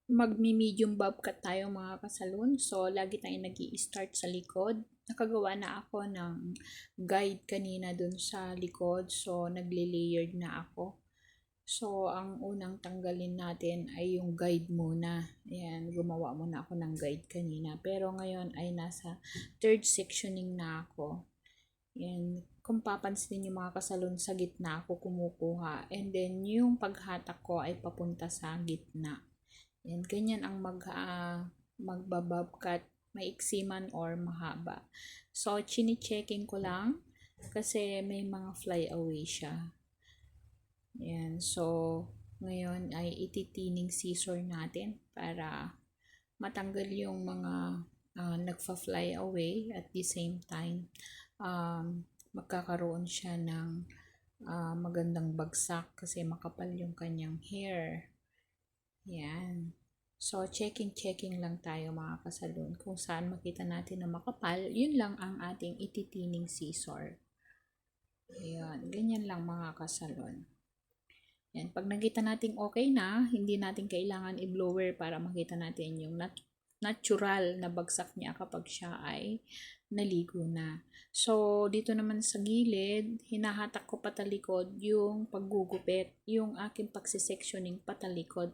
Magmi-medium bob cut tayo mga kasalon. So, lagi tayong nag-i-start sa likod. Nakagawa na ako ng guide kanina dun sa likod. So, nagle-layered na ako. So, ang unang tanggalin natin ay yung guide muna. Ayan, gumawa muna ako ng guide kanina. Pero ngayon ay nasa third sectioning na ako. Ayan, kung papansin yung mga kasalon sa gitna ako kumukuha. And then, yung paghatak ko ay papunta sa gitna. Yan, ganyan ang magbabob cut, maiksi man or mahaba. So, chini-checking ko lang kasi may mga fly away siya. Yan, so, ngayon ay ititining scissor natin para matanggal yung mga nagfa-fly away at the same time magkakaroon siya ng magandang bagsak kasi makapal yung kanyang hair. Yan. So, checking lang tayo mga kasalon. Kung saan makita natin na makapal, yun lang ang ating ititining scissor. Ayan. Ganyan lang mga kasalon. Yan. Pag nakita natin okay na, hindi natin kailangan i-blower para makita natin yung natural na bagsak niya kapag siya ay naligo na. So, dito naman sa gilid, hinahatak ko patalikod yung paggugupit, yung aking pagsisectioning patalikod.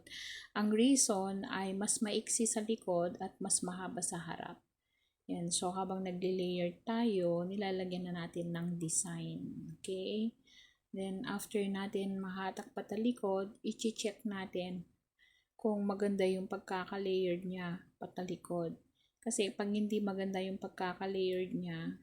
Ang reason ay mas maiksi sa likod at mas mahaba sa harap. Yan. So, habang nagle-layer tayo, nilalagyan na natin ng design. Okay? Then, after natin mahatak patalikod, i-check natin kung maganda yung pagkaka-layered niya patalikod. Kasi pag hindi maganda yung pagkaka-layered niya,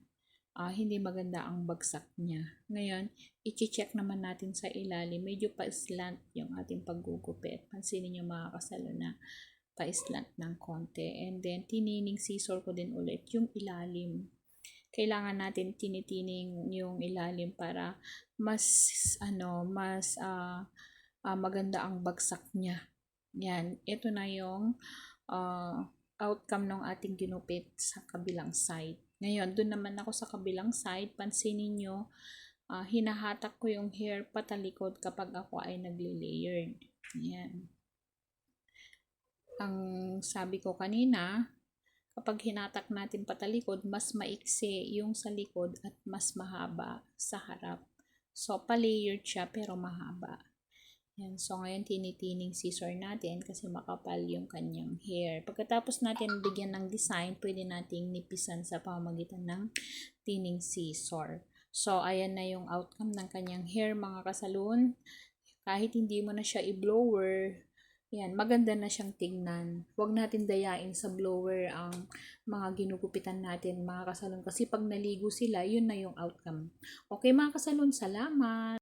hindi maganda ang bagsak niya. Ngayon, i-check naman natin sa ilalim. Medyo pa-slant yung ating paggugupit. Pansinin niyo mga kasalo na pa-slant ng konti. And then, tinining scissor ko din ulit yung ilalim. Kailangan natin tinitining yung ilalim para mas maganda ang bagsak niya. Yan, ito na yung outcome ng ating ginupit sa kabilang side. Ngayon, dun naman ako sa kabilang side, pansinin nyo, hinahatak ko yung hair patalikod kapag ako ay nagle-layered. Yan. Ang sabi ko kanina, kapag hinatak natin patalikod, mas maiksi yung sa likod at mas mahaba sa harap. So, pa-layered siya pero mahaba. Yan. So, ngayon tinitining scissor natin kasi makapal yung kanyang hair. Pagkatapos natin bigyan ng design, pwede nating nipisan sa pamamagitan ng tining scissor. So, ayan na yung outcome ng kanyang hair mga kasalon. Kahit hindi mo na siya i-blower, yan, maganda na siyang tignan. Huwag natin dayain sa blower ang mga ginugupitan natin mga kasalon kasi pag naligo sila, yun na yung outcome. Okay mga kasalon, salamat!